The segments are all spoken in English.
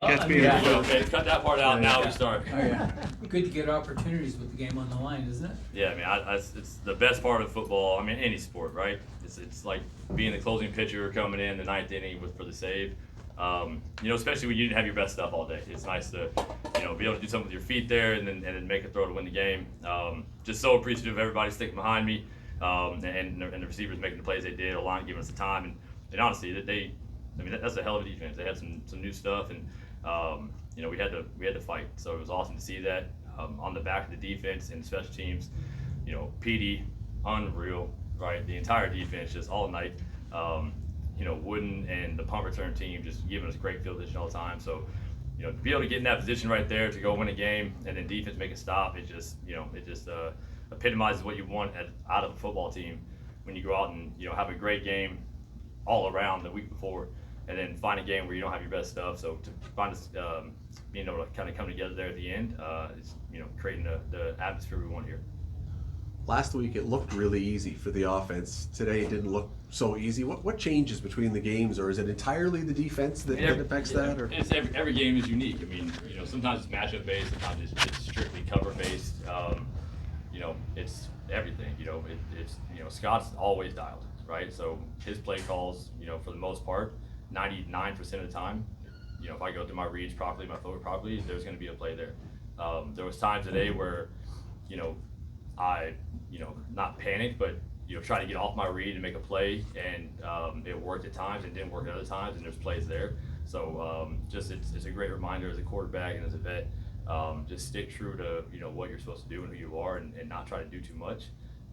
Catch me Yeah. in the Okay, cut that part out. Now we start. Oh, yeah. Good to get opportunities with the game on the line, isn't it? Yeah, I mean, it's the best part of football. I mean, any sport, right? It's like being the closing pitcher coming in the ninth inning for the save. Especially when you didn't have your best stuff all day. It's nice to, be able to do something with your feet there and then make a throw to win the game. Just so appreciative of everybody sticking behind me, and the receivers making the plays they did, a line giving us the time, and honestly, that's a hell of a defense. They had some new stuff, and we had to fight. So it was awesome to see that on the back of the defense and special teams. PD, unreal, right? The entire defense just all night. Wooden and the punt return team just giving us great field position all the time. So, to be able to get in that position right there to go win a game and then defense make a stop, it just epitomizes what you want out of a football team when you go out and have a great game all around the week before, and then find a game where you don't have your best stuff. So to find us being able to kind of come together there at the end, is creating the atmosphere we want here. Last week it looked really easy for the offense. Today it didn't look so easy. What changes between the games, or is it entirely the defense that affects that? Or It's every game is unique. I mean, sometimes it's matchup based, sometimes it's strictly cover based. It's everything. Scott's always dialed, right? So his play calls, for the most part, 99% of the time, if I go through my reads properly, my footwork properly, there's going to be a play there. There was times today where, I, not panicked, but try to get off my read and make a play, and it worked at times and didn't work at other times, and there's plays there. So it's a great reminder as a quarterback and as a vet, just stick true to what you're supposed to do and who you are, and not try to do too much,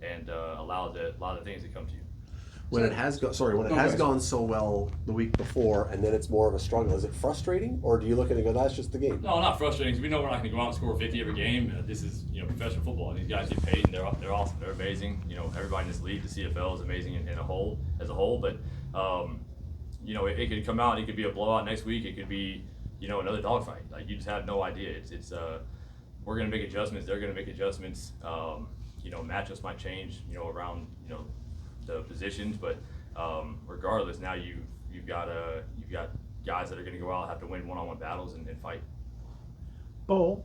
and allow a lot of things to come to you. when it has gone so well the week before, and then it's more of a struggle, is it frustrating, or do you look at it and go, that's just the game? No, not frustrating, because we know we're not going to go out and score 50 every game. This is professional football, and these guys get paid, and they're awesome, they're amazing. Everybody in this league, the CFL is amazing as a whole. But it could come out, it could be a blowout next week, it could be another dogfight. Like, you just have no idea. We're going to make adjustments, they're going to make adjustments. Matchups might change around the positions, but regardless, now you've got guys that are going to go out and have to win one-on-one battles and fight. Bo,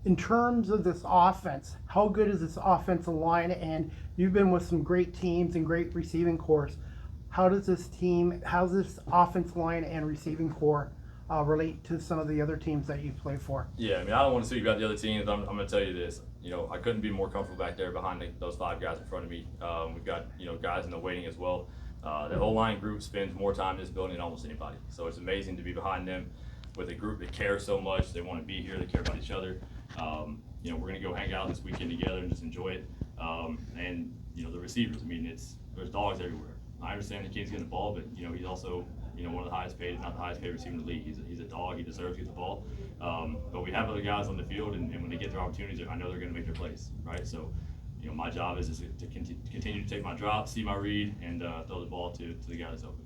in terms of this offense, how good is this offensive line? And you've been with some great teams and great receiving corps. How's this offensive line and receiving corps relate to some of the other teams that you play for? Yeah, I mean, I don't want to speak about the other teams. I'm going to tell you this. I couldn't be more comfortable back there behind those five guys in front of me. We've got guys in the waiting as well. The whole line group spends more time in this building than almost anybody. So it's amazing to be behind them with a group that cares so much. They want to be here. They care about each other. We're going to go hang out this weekend together and just enjoy it. And the receivers. I mean, there's dogs everywhere. I understand the kid's getting the ball, but he's also one of the highest paid, if not the highest paid receiver in the league. He's a dog. He deserves to get the ball. But we have other guys on the field, and when they get their opportunities, I know they're going to make their plays, right? So, my job is to continue to take my drop, see my read, and throw the ball to the guy that's open.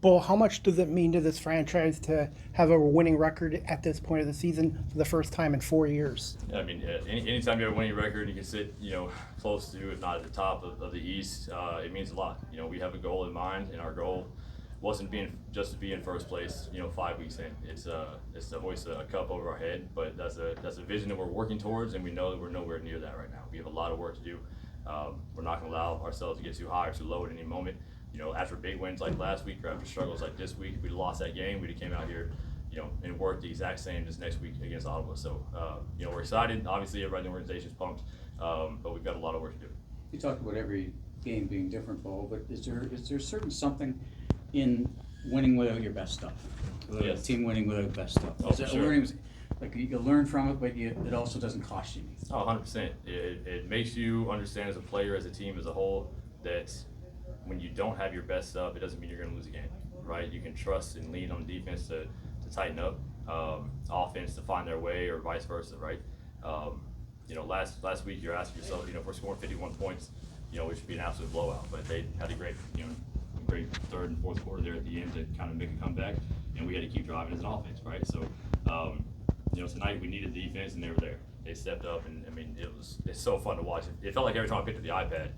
Bo, how much does it mean to this franchise to have a winning record at this point of the season for the first time in 4 years? Yeah, I memean, anytime you have a winning record, you can sit, close to, if not at the top of the East, it means a lot. We have a goal in mind, and our goal wasn't just to be in first place, 5 weeks in. It's to hoist a cup over our head, but that's a vision that we're working towards, and we know that we're nowhere near that right now. We have a lot of work to do. We're not going to allow ourselves to get too high or too low at any moment. After big wins like last week, or after struggles like this week, if we lost that game, we'd have came out here, and worked the exact same this next week against Ottawa. So, we're excited. Obviously, everybody in the organization's pumped, but we've got a lot of work to do. You talk about every game being different, Bo, but is there certain something in winning without your best stuff? Yes. Team winning without your best stuff. Oh, Is for that sure. learning, like you can learn from it, but it also doesn't cost you anything. Oh, 100%. It makes you understand as a player, as a team, as a whole, that when you don't have your best stuff, it doesn't mean you're going to lose a game, right? You can trust and lean on defense to tighten up, offense to find their way, or vice versa, right? Last week you're asking yourself, if we're scoring 51 points, it should be an absolute blowout. But they had a great third and fourth quarter there at the end to kind of make a comeback, and we had to keep driving as an offense, right? So, tonight we needed defense, and they were there. They stepped up, and I mean, it's so fun to watch. It felt like every time I picked up the iPad,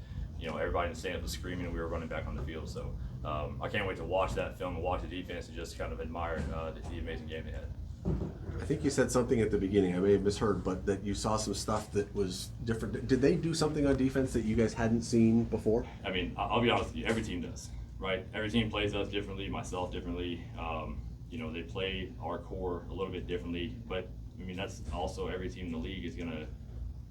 everybody in the stands was screaming, and we were running back on the field. So I can't wait to watch that film and watch the defense and just kind of admire the amazing game they had. I think you said something at the beginning, I may have misheard, but that you saw some stuff that was different. Did they do something on defense that you guys hadn't seen before? I mean, I'll be honest with you, every team does, right? Every team plays us differently, myself differently. You know, they play our core a little bit differently, but I mean, that's also every team in the league is they're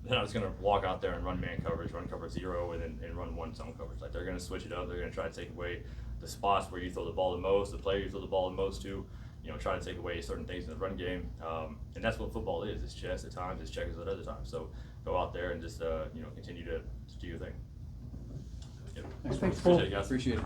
not just gonna walk out there and run man coverage, run cover zero, and run one zone coverage. Like, they're gonna switch it up. They're gonna try to take away the spots where you throw the ball the most, the player you throw the ball the most to. You know, try to take away certain things in the run game, and that's what football is. It's chess at times, it's checkers at other times. So go out there and just you know, continue to do your thing. Yep. Thanks, Thanks, Paul. Paul. Appreciate it, guys. Appreciate it.